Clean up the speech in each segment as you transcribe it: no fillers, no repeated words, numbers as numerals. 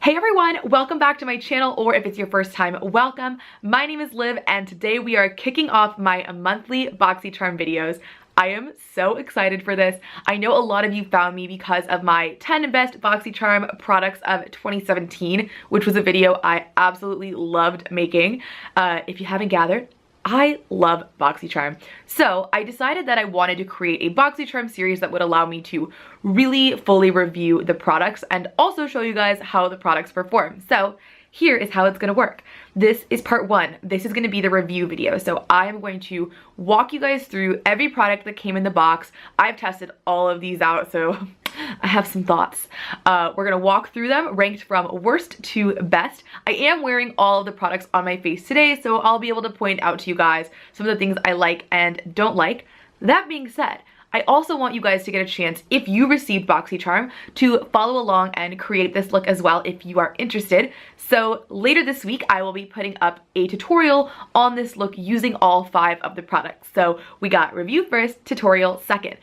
Hey everyone, welcome back to my channel, or if it's your first time, welcome. My name is Liv, and today we are kicking off my monthly Boxycharm videos. I am so excited for this. I know a lot of you found me because of my 10 best Boxycharm products of 2017, which was a video I absolutely loved making. If you haven't gathered, I love Boxycharm. So I decided that I wanted to create a Boxycharm series that would allow me to really fully review the products and also show you guys how the products perform. So here is how it's gonna work. This is part one. This is gonna be the review video. So I'm going to walk you guys through every product that came in the box. I've tested all of these out, so I have some thoughts. We're gonna walk through them ranked from worst to best. I am wearing all of the products on my face today, so I'll be able to point out to you guys some of the things I like and don't like. That being said, I also want you guys to get a chance, if you received Boxycharm, to follow along and create this look as well if you are interested. So later this week, I will be putting up a tutorial on this look using all 5 of the products. So we got review first, tutorial second.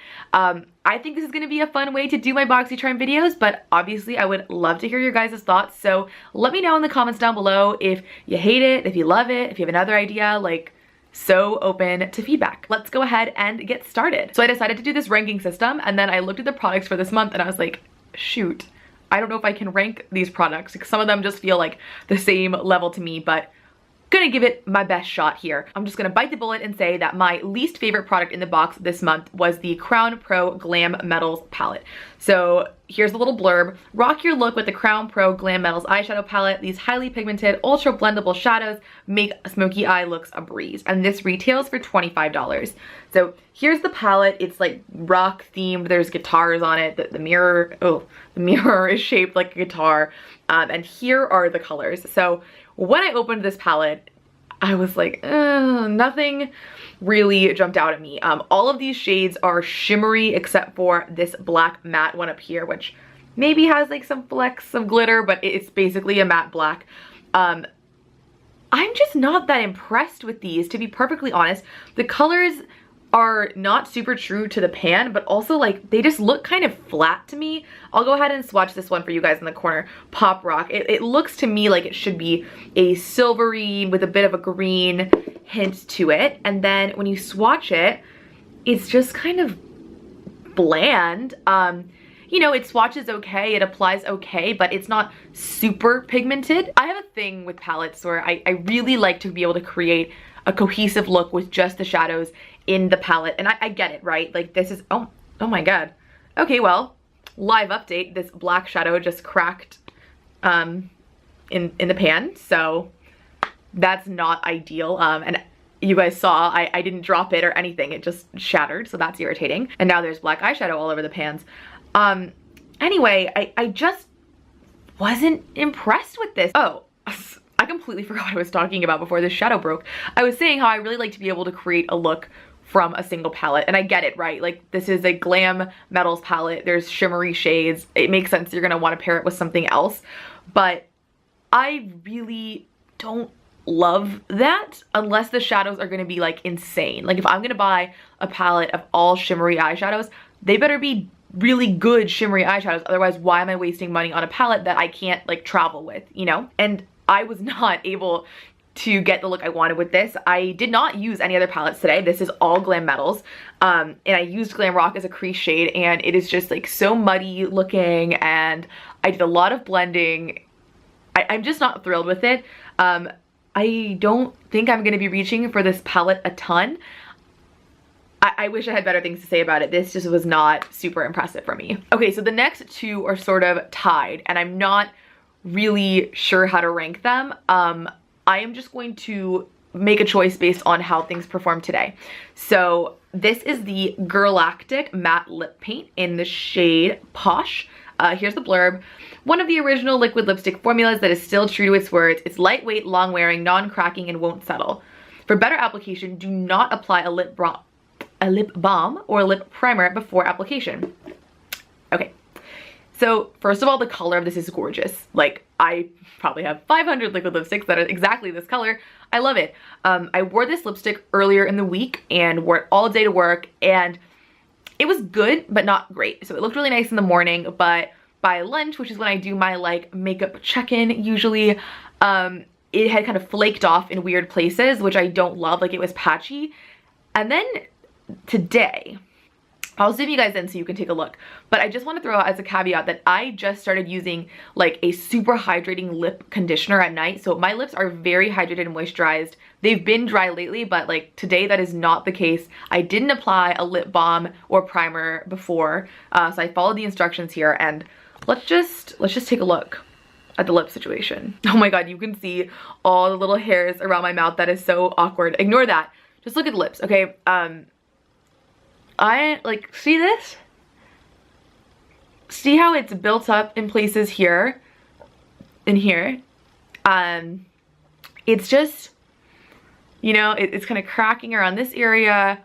I think this is going to be a fun way to do my Boxycharm videos, but obviously I would love to hear your guys' thoughts. So let me know in the comments down below if you hate it, if you love it, if you have another idea. Like, so open to feedback. Let's go ahead and get started. So I decided to do this ranking system, and then I looked at the products for this month and I was like, shoot, I don't know if I can rank these products because some of them just feel like the same level to me, but gonna give it my best shot here. I'm just gonna bite the bullet and say that my least favorite product in the box this month was the Crown Pro Glam Metals palette. So here's a little blurb. Rock your look with the Crown Pro Glam Metals eyeshadow palette. These highly pigmented, ultra blendable shadows make smoky eye looks a breeze. And this retails for $25. So here's the palette. It's like rock themed. There's guitars on it. The mirror is shaped like a guitar. And here are the colors. So when I opened this palette, I was like, nothing really jumped out at me. All of these shades are shimmery except for this black matte one up here, which maybe has like some flecks of glitter, but it's basically a matte black. I'm just not that impressed with these, to be perfectly honest. The colors are not super true to the pan, but also like they just look kind of flat to me. I'll go ahead and swatch this one for you guys in the corner. Pop Rock. It looks to me like it should be a silvery with a bit of a green hint to it. And then when you swatch it, it's just kind of bland. You know, it swatches okay, it applies okay, but it's not super pigmented. I have a thing with palettes where I really like to be able to create a cohesive look with just the shadows in the palette, and I get it, right? Like this is, oh my god. Okay, well, live update, this black shadow just cracked in the pan, so that's not ideal. And you guys saw I didn't drop it or anything, it just shattered, so that's irritating. And now there's black eyeshadow all over the pans. Anyway, I just wasn't impressed with this. Oh, I completely forgot what I was talking about before this shadow broke. I was saying how I really like to be able to create a look from a single palette, and I get it, right? Like this is a Glam Metals palette, there's shimmery shades, it makes sense you're gonna want to pair it with something else, but I really don't love that unless the shadows are gonna be like insane. Like if I'm gonna buy a palette of all shimmery eyeshadows, they better be really good shimmery eyeshadows, otherwise why am I wasting money on a palette that I can't like travel with, you know? And I was not able to get the look I wanted with this. I did not use any other palettes today. This is all Glam Metals. And I used Glam Rock as a crease shade, and it is just like so muddy looking, and I did a lot of blending. I'm just not thrilled with it. I don't think I'm gonna be reaching for this palette a ton. I wish I had better things to say about it. This just was not super impressive for me. Okay, so the next two are sort of tied, and I'm not really sure how to rank them. I am just going to make a choice based on how things perform today. So this is the Girlactic Matte Lip Paint in the shade Posh. Here's the blurb. One of the original liquid lipstick formulas that is still true to its words. It's lightweight, long-wearing, non-cracking, and won't settle. For better application, do not apply a lip balm or a lip primer before application. Okay. So first of all, the color of this is gorgeous. Like I probably have 500 liquid lipsticks that are exactly this color. I love it. I wore this lipstick earlier in the week and wore it all day to work, and it was good, but not great. So it looked really nice in the morning, but by lunch, which is when I do my like makeup check-in usually, it had kind of flaked off in weird places, which I don't love, like it was patchy. And then today, I'll zoom you guys in so you can take a look, but I just want to throw out as a caveat that I just started using like a super hydrating lip conditioner at night. So my lips are very hydrated and moisturized. They've been dry lately, but like today that is not the case. I didn't apply a lip balm or primer before, so I followed the instructions here, and let's just take a look at the lip situation. Oh my god, you can see all the little hairs around my mouth. That is so awkward. Ignore that. Just look at the lips, okay? I like, see this? See how it's built up in places here and here? It's just, you know, it's kind of cracking around this area.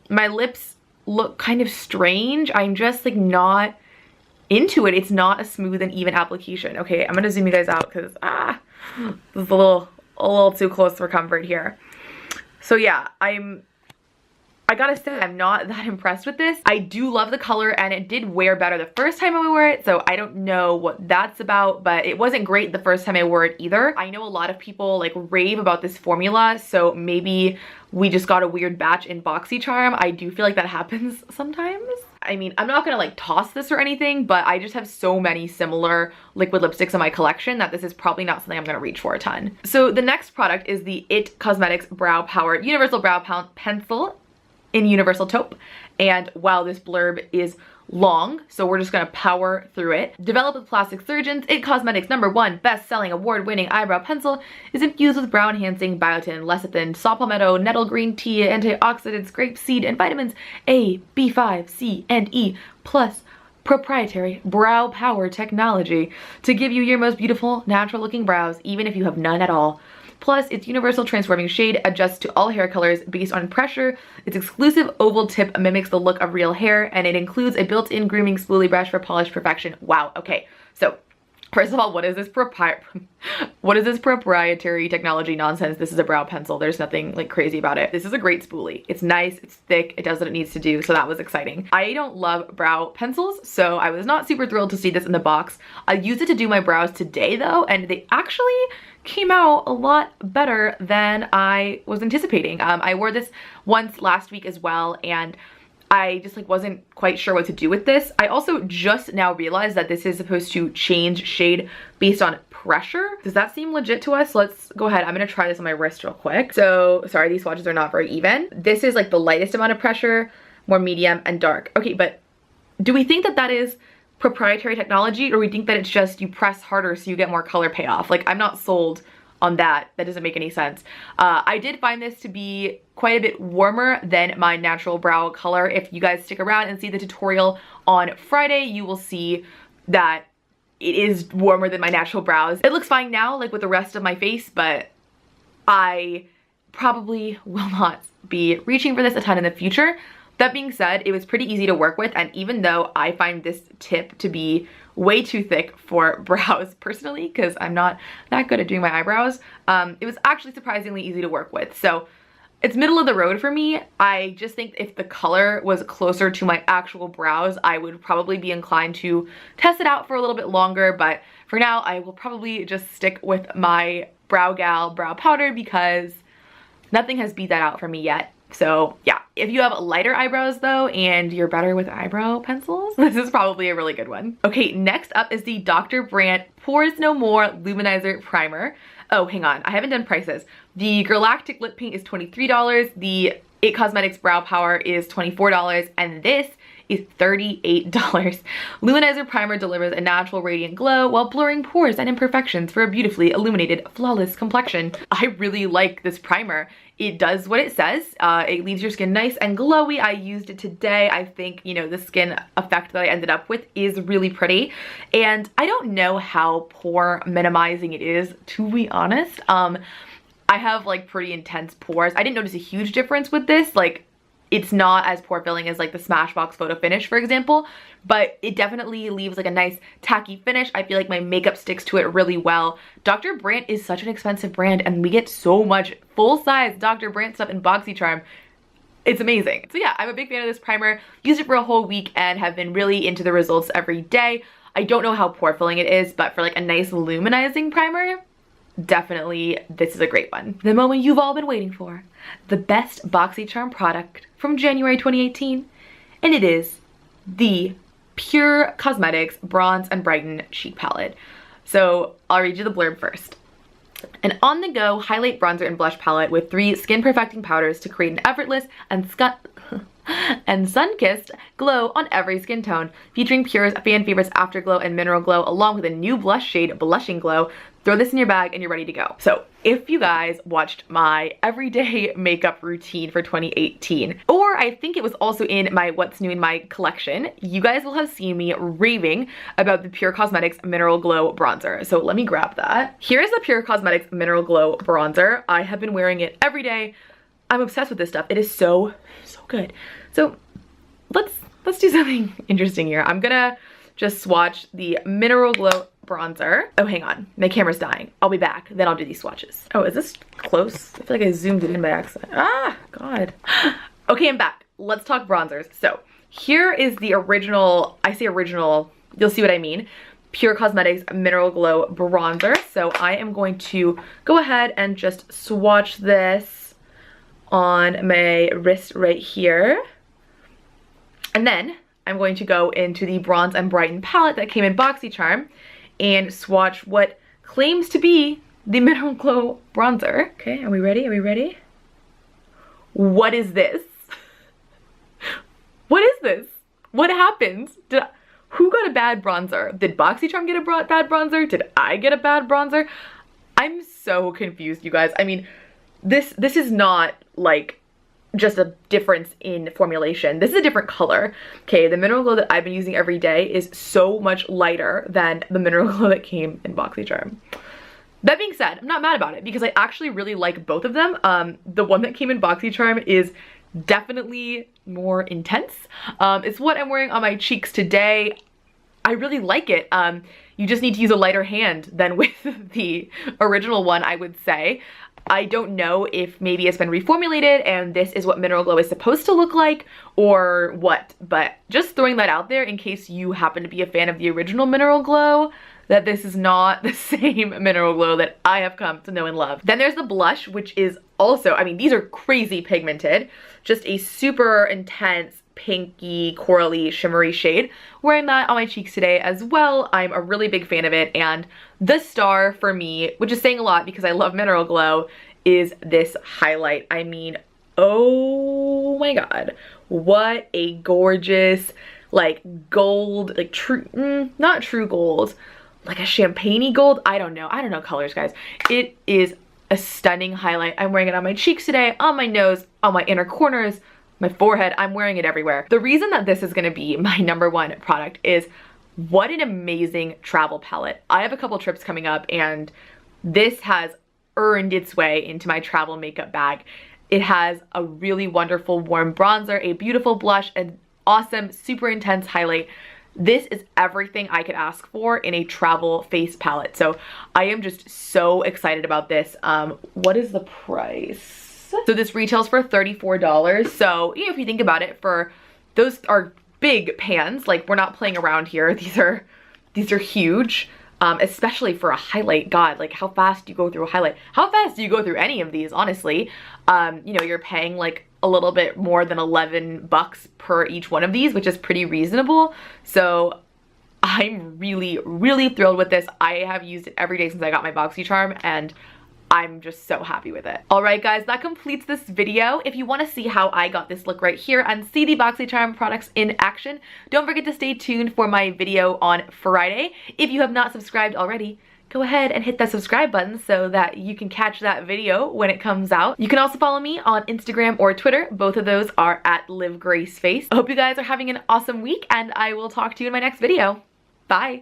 My lips look kind of strange. I'm just like not into it. It's not a smooth and even application. Okay, I'm gonna zoom you guys out because this is a little too close for comfort here. So yeah, I gotta say, I'm not that impressed with this. I do love the color, and it did wear better the first time I wore it, so I don't know what that's about, but it wasn't great the first time I wore it either. I know a lot of people like rave about this formula, so maybe we just got a weird batch in Boxycharm. I do feel like that happens sometimes. I mean, I'm not gonna like toss this or anything, but I just have so many similar liquid lipsticks in my collection that this is probably not something I'm gonna reach for a ton. So the next product is the IT Cosmetics Brow Power Universal Brow Pencil in Universal Taupe. And while this blurb is long, so we're just gonna power through it. Developed with plastic surgeons, IT Cosmetics #1 best-selling award-winning eyebrow pencil is infused with brow-enhancing biotin, lecithin, saw palmetto, nettle green tea, antioxidants, grape seed, and vitamins A, B5, C, and E, plus proprietary brow power technology to give you your most beautiful, natural-looking brows, even if you have none at all. Plus, its universal transforming shade adjusts to all hair colors based on pressure. Its exclusive oval tip mimics the look of real hair, and it includes a built-in grooming spoolie brush for polished perfection. Wow, okay. So, first of all, what is this proprietary technology nonsense? This is a brow pencil. There's nothing like crazy about it. This is a great spoolie. It's nice, it's thick, it does what it needs to do, so that was exciting. I don't love brow pencils, so I was not super thrilled to see this in the box. I used it to do my brows today though, and they actually came out a lot better than I was anticipating. I wore this once last week as well, and I just like wasn't quite sure what to do with this. I also just now realized that this is supposed to change shade based on pressure. Does that seem legit to us? Let's go ahead. I'm gonna try this on my wrist real quick. So sorry, these swatches are not very even. This is like the lightest amount of pressure, more medium and dark. Okay, but do we think that that is proprietary technology, or we think that it's just you press harder so you get more color payoff? Like, I'm not sold on that. That doesn't make any sense. I did find this to be quite a bit warmer than my natural brow color. If you guys stick around and see the tutorial on Friday, you will see that it is warmer than my natural brows. It looks fine now, like with the rest of my face, but I probably will not be reaching for this a ton in the future. That being said, it was pretty easy to work with, and even though I find this tip to be way too thick for brows personally, because I'm not that good at doing my eyebrows, it was actually surprisingly easy to work with. So it's middle of the road for me. I just think if the color was closer to my actual brows, I would probably be inclined to test it out for a little bit longer, but for now I will probably just stick with my Brow Gal brow powder because nothing has beat that out for me yet. So yeah, if you have lighter eyebrows though, and you're better with eyebrow pencils, this is probably a really good one. Okay, next up is the Dr. Brandt Pores No More Luminizer Primer. Oh, hang on, I haven't done prices. The Galactic Lip Paint is $23, the IT Cosmetics Brow Power is $24, and this is $38. Luminizer Primer delivers a natural radiant glow while blurring pores and imperfections for a beautifully illuminated, flawless complexion. I really like this primer. It does what it says. It leaves your skin nice and glowy. I used it today. I think, you know, the skin effect that I ended up with is really pretty. And I don't know how pore minimizing it is, to be honest. I have like pretty intense pores. I didn't notice a huge difference with this. Like, it's not as pore filling as like the Smashbox Photo Finish, for example, but it definitely leaves like a nice tacky finish. I feel like my makeup sticks to it really well. Dr. Brandt is such an expensive brand, and we get so much full-size Dr. Brandt stuff in Boxycharm. It's amazing. So yeah, I'm a big fan of this primer. Used it for a whole week and have been really into the results every day. I don't know how pore filling it is, but for like a nice luminizing primer, definitely this is a great one. The moment you've all been waiting for, the best Boxycharm product from January 2018, and it is the Pure Cosmetics Bronze and Brighten Cheek Palette. So I'll read you the blurb first. An on-the-go highlight, bronzer, and blush palette with 3 skin-perfecting powders to create an effortless and sun-kissed glow on every skin tone, featuring Pure's fan favorites Afterglow and Mineral Glow, along with a new blush shade, Blushing Glow. Throw this in your bag and you're ready to go. So if you guys watched my everyday makeup routine for 2018, or I think it was also in my What's New in My collection, you guys will have seen me raving about the Pure Cosmetics Mineral Glow Bronzer. So let me grab that. Here's the Pure Cosmetics Mineral Glow Bronzer. I have been wearing it every day. I'm obsessed with this stuff. It is so good. So let's do something interesting here. I'm gonna just swatch the Mineral Glow bronzer. Oh, hang on. My camera's dying. I'll be back. Then I'll do these swatches. Oh, is this close? I feel like I zoomed it in by accident. Ah, God. Okay, I'm back. Let's talk bronzers. So here is the original, I say original, you'll see what I mean, Pure Cosmetics Mineral Glow Bronzer. So I am going to go ahead and just swatch this on my wrist right here. And then I'm going to go into the Bronze and Brighten palette that came in Boxycharm and swatch what claims to be the Mineral Glow Bronzer. Okay, are we ready? Are we ready? What is this? What is this? What happens? Who got a bad bronzer? Did Boxycharm get a bad bronzer? Did I get a bad bronzer? I'm so confused, you guys. I mean, this is not like just a difference in formulation. This is a different color. Okay, the Mineral Glow that I've been using every day is so much lighter than the Mineral Glow that came in Boxycharm. That being said, I'm not mad about it because I actually really like both of them. The one that came in Boxycharm is definitely more intense. It's what I'm wearing on my cheeks today. I really like it. You just need to use a lighter hand than with the original one, I would say. I don't know if maybe it's been reformulated and this is what Mineral Glow is supposed to look like or what, but just throwing that out there in case you happen to be a fan of the original Mineral Glow, that this is not the same Mineral Glow that I have come to know and love. Then there's the blush, which is also, I mean, these are crazy pigmented, just a super intense pinky, corally, shimmery shade. Wearing that on my cheeks today as well. I'm a really big fan of it, and the star for me, which is saying a lot because I love Mineral Glow, is this highlight. I mean, oh my God, what a gorgeous, like gold, like true, not true gold, like a champagne-y gold. I don't know colors, guys. It is a stunning highlight. I'm wearing it on my cheeks today, on my nose, on my inner corners, my forehead. I'm wearing it everywhere. The reason that this is gonna be my #1 product is what an amazing travel palette. I have a couple trips coming up and this has earned its way into my travel makeup bag. It has a really wonderful warm bronzer, a beautiful blush, an awesome, super intense highlight. This is everything I could ask for in a travel face palette. So I am just so excited about this. What is the price? So this retails for $34. So, you know, if you think about it, for those are big pans, like we're not playing around here. These are huge, especially for a highlight. God, like how fast do you go through a highlight? How fast do you go through any of these, honestly? You know, you're paying like a little bit more than $11 per each one of these, which is pretty reasonable. So I'm really, really thrilled with this. I have used it every day since I got my Boxycharm and I'm just so happy with it. All right, guys, that completes this video. If you want to see how I got this look right here and see the Boxycharm products in action, don't forget to stay tuned for my video on Friday. If you have not subscribed already, go ahead and hit that subscribe button so that you can catch that video when it comes out. You can also follow me on Instagram or Twitter. Both of those are at LivGraceFace. I hope you guys are having an awesome week and I will talk to you in my next video. Bye.